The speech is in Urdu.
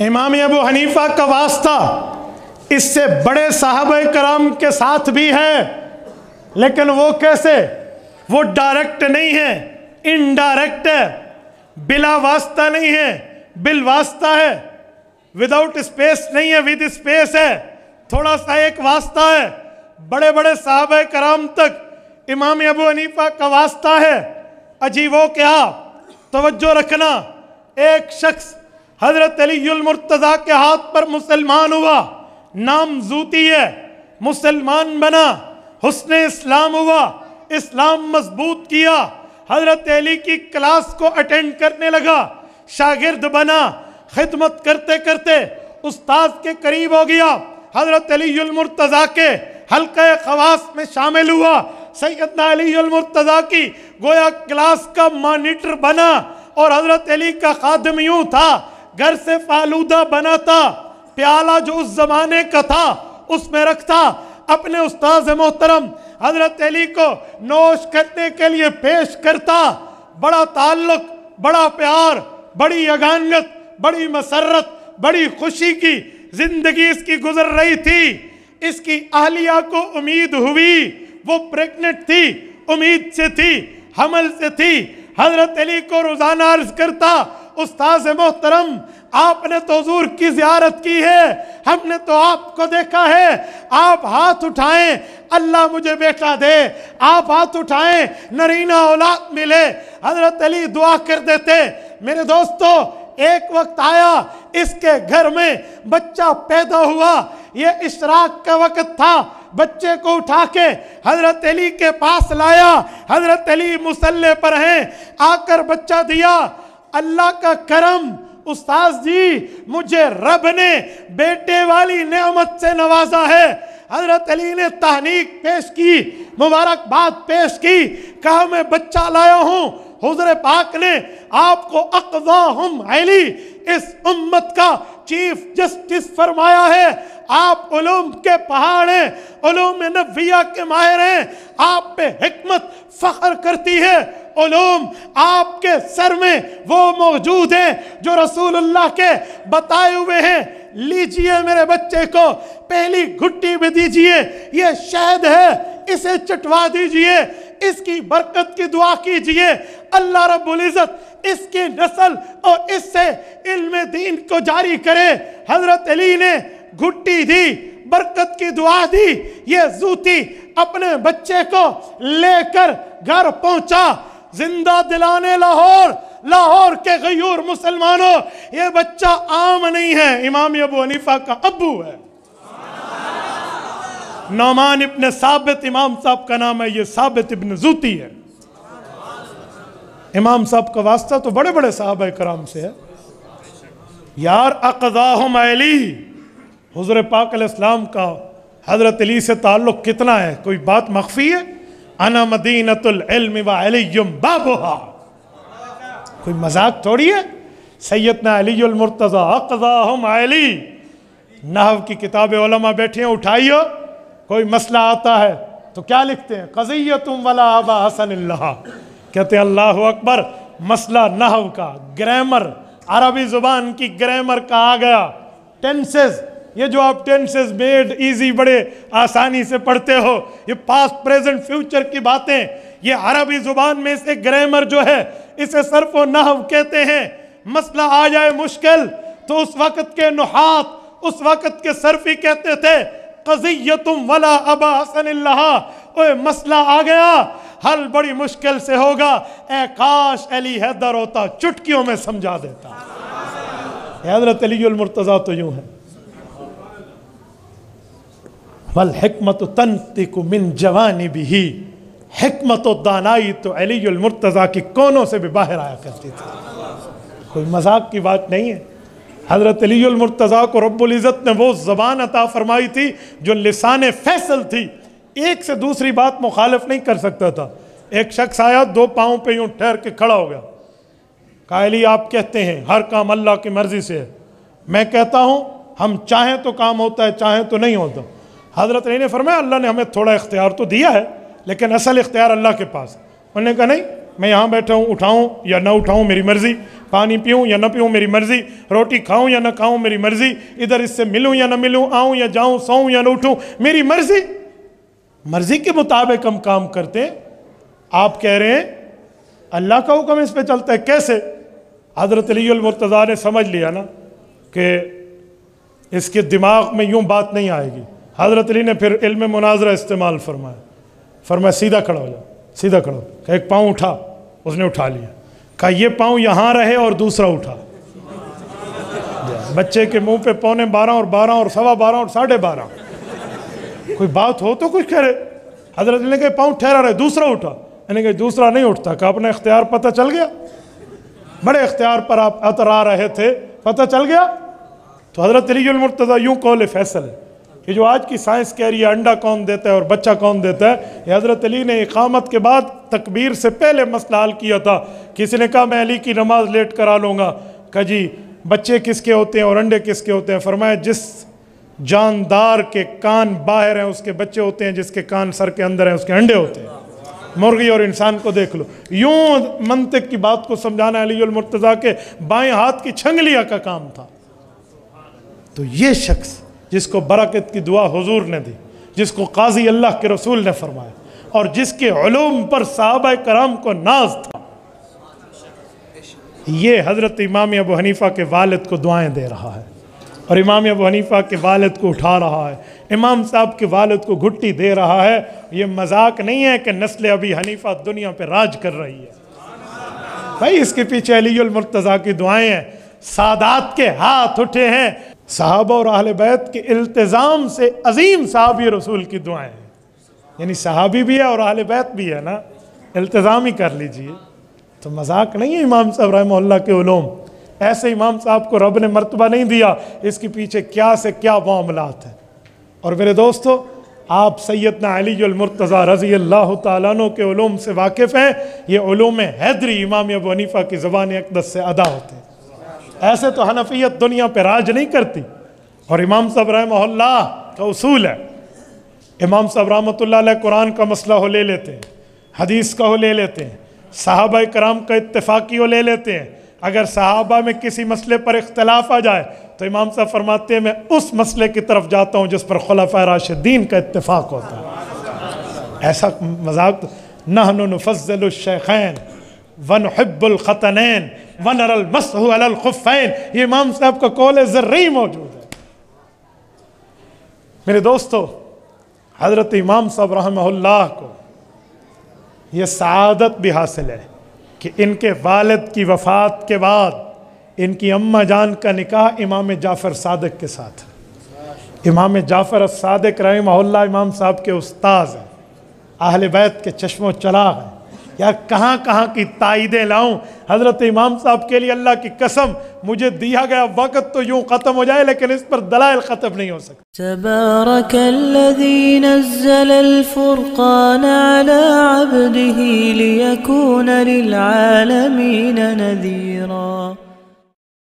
امام ابو حنیفہ کا واسطہ اس سے بڑے صحابہ کرام کے ساتھ بھی ہے، لیکن وہ کیسے؟ وہ ڈائریکٹ نہیں ہے، انڈائریکٹ ہے، بلا واسطہ نہیں ہے، بالواسطہ ہے، وداؤٹ اسپیس نہیں ہے، ود اسپیس ہے، تھوڑا سا ایک واسطہ ہے۔ بڑے بڑے صحابہ کرام تک امام ابو حنیفہ کا واسطہ ہے۔ عجیب و کیا، توجہ رکھنا، ایک شخص حضرت علی المرتضیٰ کے ہاتھ پر مسلمان ہوا، نام زوتی ہے، مسلمان بنا، حسن اسلام ہوا، اسلام مضبوط کیا، حضرت علی کی کلاس کو اٹینڈ کرنے لگا، شاگرد بنا، خدمت کرتے کرتے استاد کے قریب ہو گیا، حضرت علی المرتضیٰ کے حلقہ خواص میں شامل ہوا، سیدنا علی المرتضیٰ کی گویا کلاس کا مانیٹر بنا، اور حضرت علی کا خادم یوں تھا، گھر سے فالودہ بنا تھا، پیالہ جو اس زمانے کا تھا اس میں رکھتا، اپنے استاذ محترم حضرت علی کو نوش کرنے کے لیے پیش کرتا۔ بڑا تعلق، بڑا پیار، بڑی یگانگت، بڑی مسرت، بڑی خوشی کی زندگی اس کی گزر رہی تھی۔ اس کی اہلیہ کو امید ہوئی، وہ پریگننٹ تھی، امید سے تھی، حمل سے تھی، حضرت علی کو روزانہ عرض کرتا، استاذ محترم آپ نے تو حضور کی زیارت کی ہے، ہم نے تو آپ کو دیکھا ہے، آپ ہاتھ اٹھائیں اللہ مجھے بیٹا دے، آپ ہاتھ اٹھائیں نرینہ اولاد ملے۔ حضرت علی دعا کر دیتے۔ میرے دوستو، ایک وقت آیا اس کے گھر میں بچہ پیدا ہوا، یہ اشراق کا وقت تھا، بچے کو اٹھا کے حضرت علی کے پاس لایا، حضرت علی مصلی پر ہیں، آ کر بچہ دیا۔ اللہ کا کرم، استاذ جی مجھے رب نے بیٹے والی نعمت سے نوازا ہے۔ حضرت علی نے تہنیک پیش کی، مبارکباد پیش کی، کہا میں بچہ لایا ہوں، حضور پاک نے آپ کو اقضاہم علی، اس امت کا چیف جسٹس فرمایا ہے۔ آپ علوم کے پہاڑ ہیں، علوم نبویہ کے ماہر ہیں، آپ پہ حکمت فخر کرتی ہے، علوم آپ کے سر میں وہ موجود ہیں جو رسول اللہ کے بتائے ہوئے ہیں۔ لیجئے میرے بچے کو پہلی گھٹی بھی دیجئے، یہ شہد ہے، اسے چٹوا دیجئے، اس کی برکت کی دعا کیجئے، اللہ رب العزت اس کی نسل اور اس سے علم دین کو جاری کرے۔ حضرت علی نے گھٹی دی، برکت کی دعا دی، یہ زوتی اپنے بچے کو لے کر گھر پہنچا۔ زندہ دلانے لاہور کے غیور مسلمانوں، یہ بچہ عام نہیں ہے، امام ابو حنیفہ کا ابو ہے، نعمان ابن ثابت امام صاحب کا نام ہے، یہ ثابت ابن زوتی ہے۔ امام صاحب کا واسطہ تو بڑے بڑے صحابہ کرام سے ہے۔ یار اقضاہم علی، حضور پاک علیہ السلام کا حضرت علی سے تعلق کتنا ہے؟ کوئی بات مخفی ہے؟ انا مدینۃ العلم وعلی بابھا، کوئی مذاق تھوڑی ہے۔ سیدنا علی المرتضیٰ اقضاہم علی، نحو کی کتاب علماء بیٹھے ہیں، اٹھائیو، کوئی مسئلہ آتا ہے تو کیا لکھتے ہیں؟ قضیۃ ولا ابا حسن اللہ، کہتے ہیں اللہ اکبر، مسئلہ نحو کا، گرامر، عربی زبان کی گرامر کا آ گیا، ٹینسز، یہ جو آپ ٹینسز میڈ ایزی بڑے آسانی سے پڑھتے ہو، یہ پاسٹ پریزنٹ فیوچر کی باتیں، یہ عربی زبان میں اسے گرامر جو ہے اسے صرف و نحو کہتے ہیں۔ مسئلہ آ جائے مشکل تو اس وقت کے نحات، اس وقت کے صرفی کہتے تھے قضیتم ولا ابا حسن اللہ، اوہ مسئلہ آ گیا، حل بڑی مشکل سے ہوگا، اے کاش علی حیدر ہوتا، چٹکیوں میں سمجھا دیتا۔ حضرت علی المرتضیٰ تو یوں ہے، والحکمت تنطق من جوانبہ، حکمت و دانائی تو علی المرتضیٰ کی کونوں سے بھی باہر آیا کرتی تھی، کوئی مذاق کی بات نہیں ہے۔ حضرت علی المرتضیٰ کو رب العزت نے وہ زبان عطا فرمائی تھی جو لسان فیصل تھی، ایک سے دوسری بات مخالف نہیں کر سکتا تھا۔ ایک شخص آیا، دو پاؤں پہ یوں ٹھہر کے کھڑا ہو گیا، کہا علی آپ کہتے ہیں ہر کام اللہ کی مرضی سے ہے، میں کہتا ہوں ہم چاہیں تو کام ہوتا ہے، چاہیں تو نہیں ہوتا۔ حضرت علی نے فرمایا اللہ نے ہمیں تھوڑا اختیار تو دیا ہے، لیکن اصل اختیار اللہ کے پاس ہے۔ انہوں نے کہا نہیں، میں یہاں بیٹھا ہوں، اٹھاؤں یا نہ اٹھاؤں میری مرضی، پانی پیوں یا نہ پیوں میری مرضی، روٹی کھاؤں یا نہ کھاؤں میری مرضی، ادھر اس سے ملوں یا نہ ملوں، آؤں یا جاؤں، سوؤں یا نہ اٹھوں میری مرضی۔ مرضی کے مطابق ہم کام کرتے ہیں۔ آپ کہہ رہے ہیں اللہ کا حکم اس پہ چلتا ہے، کیسے؟ حضرت علی المرتضیٰ نے سمجھ لیا نا کہ اس کے دماغ میں یوں بات نہیں آئے گی۔ حضرت علی نے پھر علم مناظرہ استعمال فرمایا سیدھا کھڑا ہو جاؤ، سیدھا کھڑا ہو، کہ ایک پاؤں اٹھا، اس نے اٹھا لیا، کہا یہ پاؤں یہاں رہے اور دوسرا اٹھا۔ بچے کے منہ پہ 11:45 اور 12 اور 12:15 اور 12:30، کوئی بات ہو تو کچھ کہہ رہے۔ حضرت علی نے کہا پاؤں ٹھہرا رہے، دوسرا اٹھا، میں نے کہا دوسرا نہیں اٹھتا، کہ اپنا اختیار پتہ چل گیا، بڑے اختیار پر آپ اترا رہے تھے، پتہ چل گیا۔ تو حضرت علی المرتضیٰ یوں قول فیصل ہے کہ جو آج کی سائنس کہہ رہی ہے انڈا کون دیتا ہے اور بچہ کون دیتا ہے، یہ حضرت علی نے اقامت کے بعد تکبیر سے پہلے مسئلہ حل کیا تھا۔ کسی نے کہا میں علی کی نماز لیٹ کرا لوں گا، کہا جی بچے کس کے ہوتے ہیں اور انڈے کس کے ہوتے ہیں؟ فرمایا جس جاندار کے کان باہر ہیں اس کے بچے ہوتے ہیں، جس کے کان سر کے اندر ہیں اس کے انڈے ہوتے ہیں۔ مرغی اور انسان کو دیکھ لو۔ یوں منطق کی بات کو سمجھانا علی المرتضیٰ کے بائیں ہاتھ کی چھنگلیاں کا کام تھا۔ تو یہ شخص جس کو برکت کی دعا حضور نے دی، جس کو قاضی اللہ کے رسول نے فرمایا، اور جس کے علوم پر صحابہ کرام کو ناز تھا، یہ حضرت امام ابو حنیفہ کے والد کو دعائیں دے رہا ہے، اور امام ابو حنیفہ کے والد کو اٹھا رہا ہے، امام صاحب کے والد کو گھٹی دے رہا ہے۔ یہ مذاق نہیں ہے کہ نسل ابی حنیفہ دنیا پہ راج کر رہی ہے بھائی، اس کے پیچھے علی المرتضیٰ کی دعائیں ہیں، سادات کے ہاتھ اٹھے ہیں، صحابہ اور اہل بیت کے التزام سے عظیم صحابی رسول کی دعائیں ہیں، یعنی صحابی بھی ہے اور اہل بیت بھی ہے نا، التزام ہی کر لیجئے۔ تو مذاق نہیں ہے امام صاحب رحمہ اللہ کے علوم، ایسے امام صاحب کو رب نے مرتبہ نہیں دیا، اس کے پیچھے کیا سے کیا معاملات ہیں۔ اور میرے دوستو، آپ سیدنا علی المرتضیٰ رضی اللہ تعالیٰ عنہ کے علوم سے واقف ہیں، یہ علوم حیدری امام ابو حنیفہ کی زبان اقدس سے ادا ہوتے ہیں۔ ایسے تو حنفیت دنیا پہ راج نہیں کرتی، اور امام صاحب رحمہ اللہ کا اصول ہے، امام صاحب رحمۃ اللہ علیہ قرآن کا مسئلہ ہو لے لیتے ہیں، حدیث کا ہو لے لیتے ہیں، صحابہ کرام کا اتفاقی ہو لے لیتے ہیں۔ اگر صحابہ میں کسی مسئلے پر اختلاف آ جائے تو امام صاحب فرماتے ہیں میں اس مسئلے کی طرف جاتا ہوں جس پر خلفائے راشدین کا اتفاق ہوتا ہے۔ ایسا مذاق، نحن نفضل الشیخین ونحب الختنین ونرى المسح علی الخفین، یہ امام صاحب کا قول زرعی موجود ہے۔ میرے دوستو، حضرت امام صاحب رحمہ اللہ کو یہ سعادت بھی حاصل ہے کہ ان کے والد کی وفات کے بعد ان کی اماں جان کا نکاح امام جعفر صادق کے ساتھ ہے۔ امام جعفر الصادق رحمہ اللہ امام صاحب کے استاذ ہیں، اہل بیت کے چشم و چراغ ہیں۔ یا کہاں کہاں کی تائیدیں لاؤں حضرت امام صاحب کے لیے، اللہ کی قسم مجھے دیا گیا وقت تو یوں ختم ہو جائے لیکن اس پر دلائل ختم نہیں ہو سکتے۔ تبارک الذی نزل الفرقان على عبده ليكون للعالمین نذیرا۔